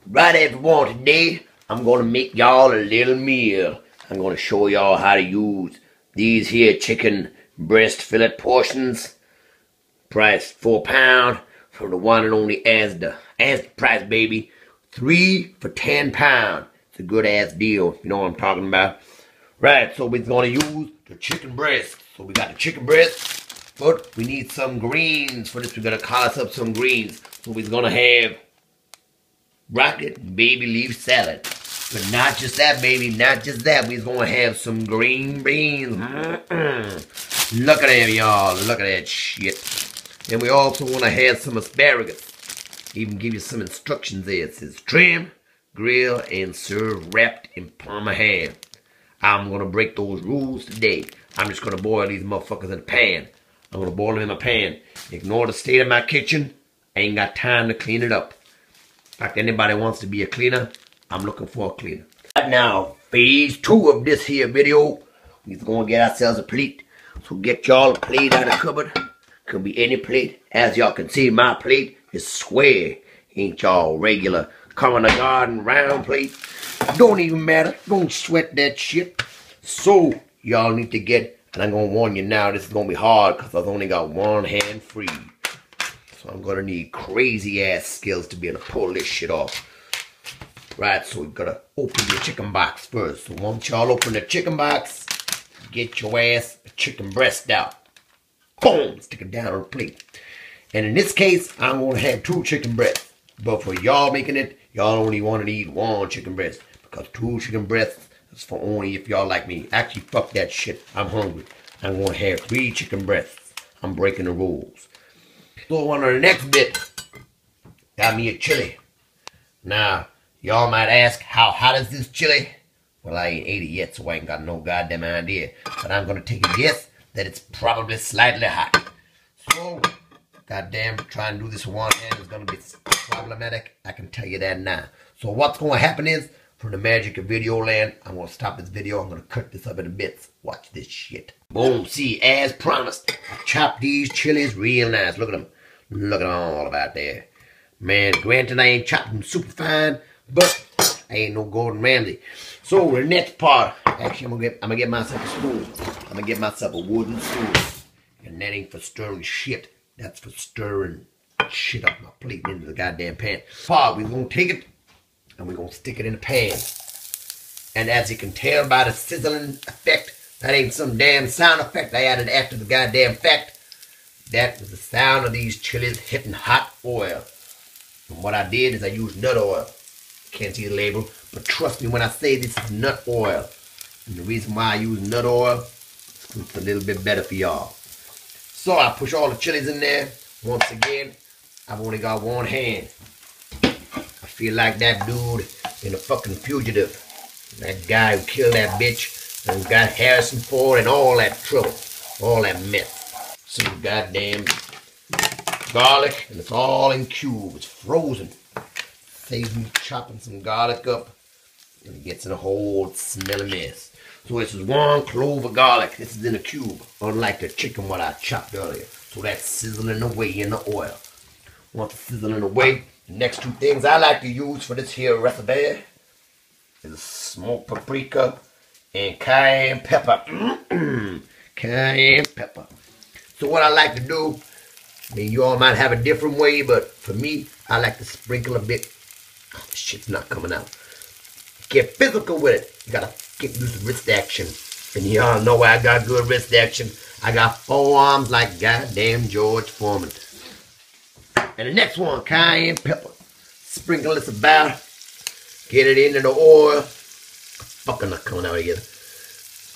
Right, everyone, today I'm going to make y'all a little meal. I'm going to show y'all how to use these here chicken breast fillet portions. Price £4 from the one and only Asda. Asda price, baby. 3 for £10. It's a good ass deal, you know what I'm talking about. Right, so we're going to use the chicken breast. So we got the chicken breast, but we need some greens for this. We're going to collard up some greens. So we're going to have rocket and baby leaf salad. But not just that, baby, not just that. We're going to have some green beans. Look at that, y'all. Look at that shit. And we also want to have some asparagus. Even give you some instructions there. It says trim, grill, and serve wrapped in Parma ham. I'm going to break those rules today. I'm just going to boil these motherfuckers in a pan. I'm going to boil them in my pan. Ignore the state of my kitchen. I ain't got time to clean it up. In fact, anybody wants to be a cleaner, I'm looking for a cleaner. Right now, phase 2 of this here video, we're going to get ourselves a plate. So get y'all a plate out of the cupboard. Could be any plate. As y'all can see, my plate is square. Ain't y'all regular common garden round plate. Don't even matter. Don't sweat that shit. So, y'all need to get, and I'm going to warn you now, this is going to be hard because I've only got one hand free. So I'm going to need crazy ass skills to be able to pull this shit off. Right, so we've got to open your chicken box first. So once y'all open the chicken box, get your ass a chicken breast out. Boom! Stick it down on the plate. And in this case, I'm going to have 2 chicken breasts. But for y'all making it, y'all only want to eat 1 chicken breast. Because 2 chicken breasts is for only if y'all like me. Actually, fuck that shit. I'm hungry. I'm going to have 3 chicken breasts. I'm breaking the rules. So on to the next bit. Got me a chili. Now, y'all might ask, how hot is this chili? Well, I ain't ate it yet, so I ain't got no goddamn idea. But I'm going to take a guess that it's probably slightly hot. So, goddamn, trying to do this with one hand is going to be problematic. I can tell you that now. So what's going to happen is, for the magic of video land, I'm going to stop this video. I'm going to cut this up into bits. Watch this shit. Boom. See, as promised, I chopped these chilies real nice. Look at them. Look at them all about there. Man, granted, I ain't chopped them super fine, but I ain't no Gordon Ramsay. So the next part, actually, I'm gonna get myself a spoon. I'm gonna get myself a wooden spoon. And that ain't for stirring shit. That's for stirring shit up my plate into the goddamn pan. We're gonna take it and we're gonna stick it in the pan. And as you can tell by the sizzling effect, that ain't some damn sound effect I added after the goddamn fact. That was the sound of these chilies hitting hot oil. And what I did is I used nut oil. Can't see the label, but trust me when I say this is nut oil. And the reason why I use nut oil is it's a little bit better for y'all. So I push all the chilies in there. Once again, I've only got one hand. I feel like that dude in The Fucking Fugitive. That guy who killed that bitch and got Harrison Ford and all that trouble. All that mess. Some goddamn garlic, and it's all in cubes. It's frozen. Saves me chopping some garlic up, and it gets in a whole smelly mess. So this is 1 clove of garlic. This is in a cube, unlike the chicken what I chopped earlier. So that's sizzling away in the oil. Once it's sizzling away, the next 2 things I like to use for this here recipe is smoked paprika and cayenne pepper. Cayenne pepper. So what I like to do, I mean, you all might have a different way, but for me, I like to sprinkle a bit. Oh, this shit's not coming out. Get physical with it. You gotta get used to wrist action. And y'all know I got good wrist action. I got forearms like goddamn George Foreman. And the next one, cayenne pepper. Sprinkle this about. Get it into the oil. Fucking not coming out here.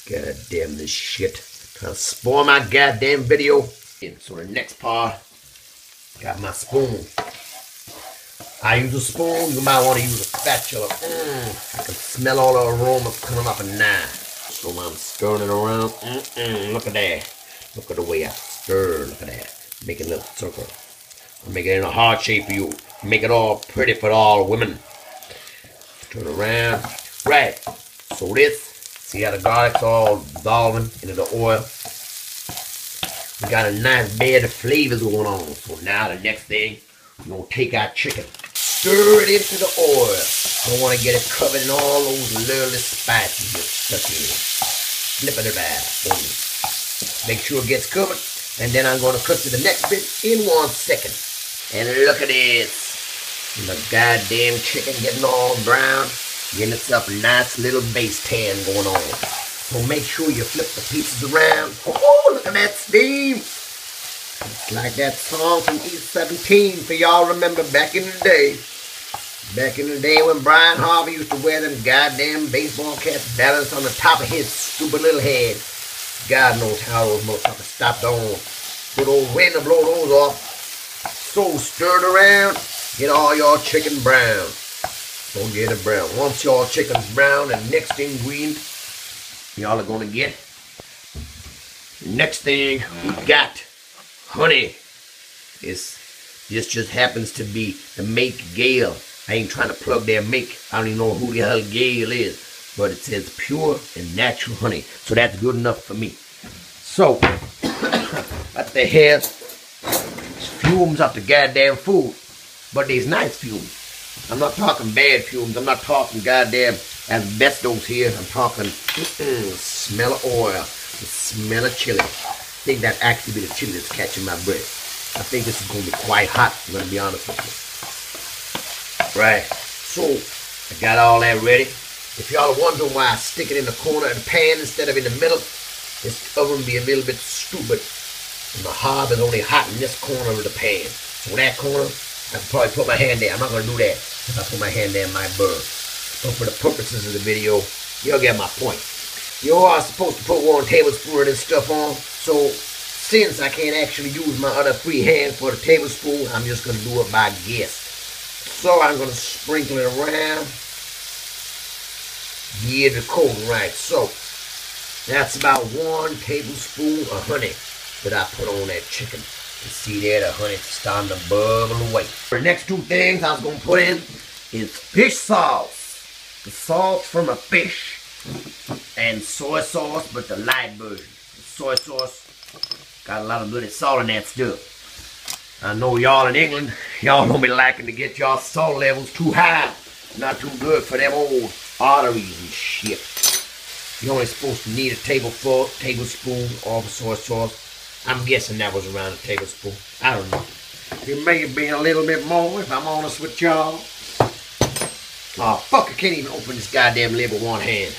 Goddamn this shit. Trying to spoil my goddamn video. So the next part, got my spoon. I use a spoon. You might want to use a spatula. I can smell all the aromas coming off a knife. So I'm stirring it around. Look at that. Look at the way I stir. Look at that. Make it a little circle. Make it in a heart shape for you. Make it all pretty for all women. Turn around. Right. So this. See how the garlic's all dissolving into the oil? We got a nice bed of flavors going on. So now the next thing, we're going to take our chicken. stir it into the oil. Don't want to get it covered in all those little spices you're stuck in. Flip it about. Make sure it gets covered. And then I'm going to cut to the next bit in 1 second. And look at this. The goddamn chicken getting all brown. Getting itself a nice little base tan going on. So make sure you flip the pieces around. Oh, look at that steam. It's like that song from E17 for y'all remember back in the day. Back in the day when Brian Harvey used to wear them goddamn baseball caps balanced on the top of his stupid little head. God knows how those motherfuckers stopped on. Good old wind to blow those off. So stir it around. Get all your chicken brown. Don't get it brown. Once your chicken's brown, the next ingredient y'all are gonna get. Next thing we got honey. This just happens to be the make Gale. I ain't trying to plug their make. I don't even know who the hell Gale is. But it says pure and natural honey. So that's good enough for me. So, what the hell? It's fumes off the goddamn food. But there's nice fumes. I'm not talking bad fumes. I'm not talking goddamn asbestos here. I'm talking smell of oil. The smell of chili. I think that actually be the chili that's catching my breath. I think this is going to be quite hot. I'm going to be honest with you. Right. So, I got all that ready. If y'all are wondering why I stick it in the corner of the pan instead of in the middle, this oven be a little bit stupid. And the hob is only hot in this corner of the pan. So that corner, I can probably put my hand there. I'm not going to do that. If I put my hand there, it might burn. But for the purposes of the video, you'll get my point. You are supposed to put 1 tablespoon of this stuff on. So since I can't actually use my other free hand for the tablespoon, I'm just going to do it by guess. So I'm going to sprinkle it around. Get the coating right. So that's about 1 tablespoon of honey that I put on that chicken. You see there, the honey starting to bubble away. The next 2 things I was going to put in is fish sauce. The sauce from a fish. And soy sauce, but the light version. The soy sauce got a lot of bloody salt in that stuff. I know y'all in England, y'all don't be liking to get y'all salt levels too high. Not too good for them old arteries and shit. You're only supposed to need a tablespoon of soy sauce. I'm guessing that was around a tablespoon. I don't know. It may have been a little bit more if I'm honest with y'all. Oh, fuck, I can't even open this goddamn lid with 1 hand.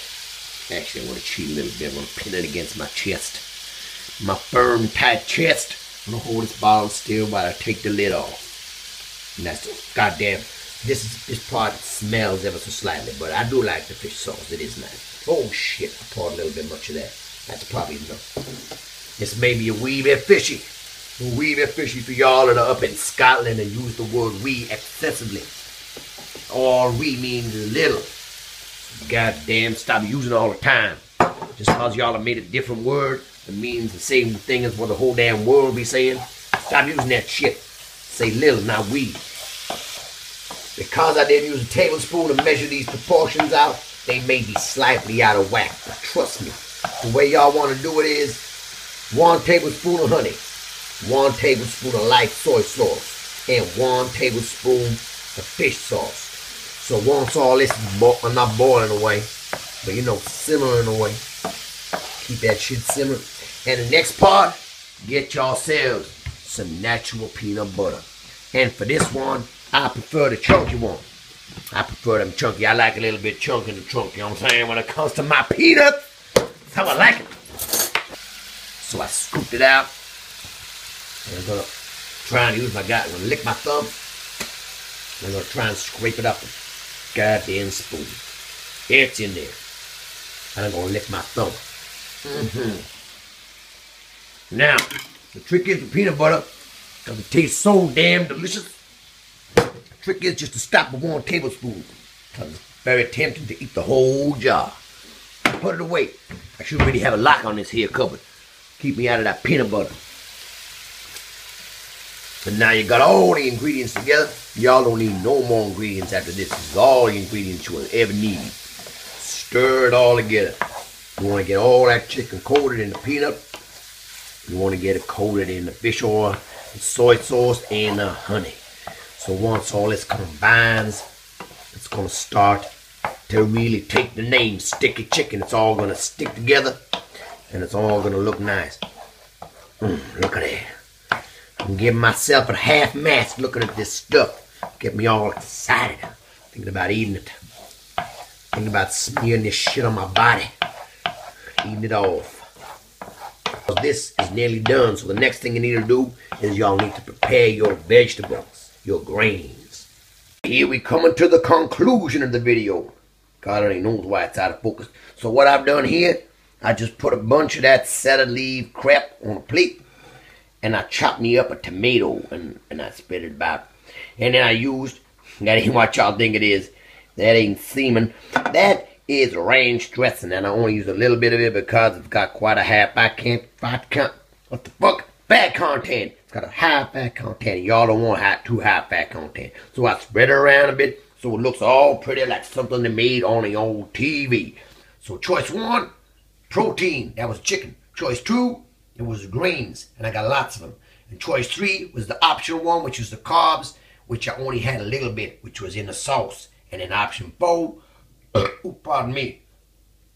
Actually, I want to cheat a little bit. I want to pin it against my chest. My firm, tight chest. I'm going to hold this bottle still while I take the lid off. And that's just goddamn. This part smells ever so slightly, but I do like the fish sauce. It is nice. Oh, shit. I poured a little bit much of that. That's probably enough. This may be a wee bit fishy. A wee bit fishy for y'all that are up in Scotland and use the word wee excessively. All wee means little. Goddamn, stop using it all the time. Just because y'all have made a different word, it means the same thing as what the whole damn world be saying. Stop using that shit. Say little, not wee. Because I didn't use a tablespoon to measure these proportions out, they may be slightly out of whack. But trust me, the way y'all want to do it is 1 tablespoon of honey, 1 tablespoon of light soy sauce, and 1 tablespoon of fish sauce. So once all this is not boiling away, but you know, simmering away, keep that shit simmering. And the next part, get yourselves some natural peanut butter. And for this one, I prefer the chunky one. I prefer them chunky. I like a little bit chunky in the trunk, you know what I'm saying? When it comes to my peanuts, that's how I like it. So I scooped it out. And I'm going to try and use my I'm going to lick my thumb. And I'm going to try and scrape it up with a goddamn spoon. It's in there. And I'm going to lick my thumb. Now, the trick is the peanut butter, because it tastes so damn delicious. The trick is just to stop at 1 tablespoon, because it's very tempting to eat the whole jar. Put it away. I should really have a lock on this here cupboard. Keep me out of that peanut butter. And now you got all the ingredients together. Y'all don't need no more ingredients after this. This is all the ingredients you will ever need. Stir it all together. You want to get all that chicken coated in the peanut. You want to get it coated in the fish oil, the soy sauce, and the honey. So once all this combines, it's gonna start to really take the name Sticky Chicken. It's all gonna stick together and it's all gonna look nice. Look at that. I'm giving myself a half mask looking at this stuff. Get me all excited. Thinking about eating it. Thinking about smearing this shit on my body. Eating it off. This is nearly done, so the next thing you need to do is y'all need to prepare your vegetables, your grains. Here we coming to the conclusion of the video. God only knows why it's out of focus. So what I've done here, I just put a bunch of that salad leaf crap on a plate, and I chopped me up a tomato, and I spread it about. And then I used, that ain't what y'all think it is, that ain't semen, that is ranch dressing, and I only use a little bit of it because it's got quite a high what the fuck? Fat content. It's got a high fat content, and y'all don't want too high fat content. So I spread it around a bit so it looks all pretty like something they made on the old TV. So choice 1, protein, that was chicken. Choice 2, it was grains, and I got lots of them. And choice 3 was the optional one, which was the carbs, which I only had a little bit, which was in the sauce. And then option 4, pardon me,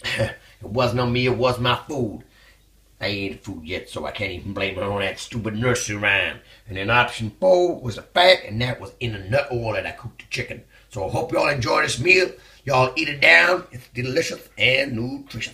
it wasn't on me, it was my food. I ain't ate food yet, so I can't even blame it on that stupid nursery rhyme. And then option 4 was the fat, and that was in the nut oil that I cooked the chicken. So I hope y'all enjoy this meal. Y'all eat it down. It's delicious and nutritious.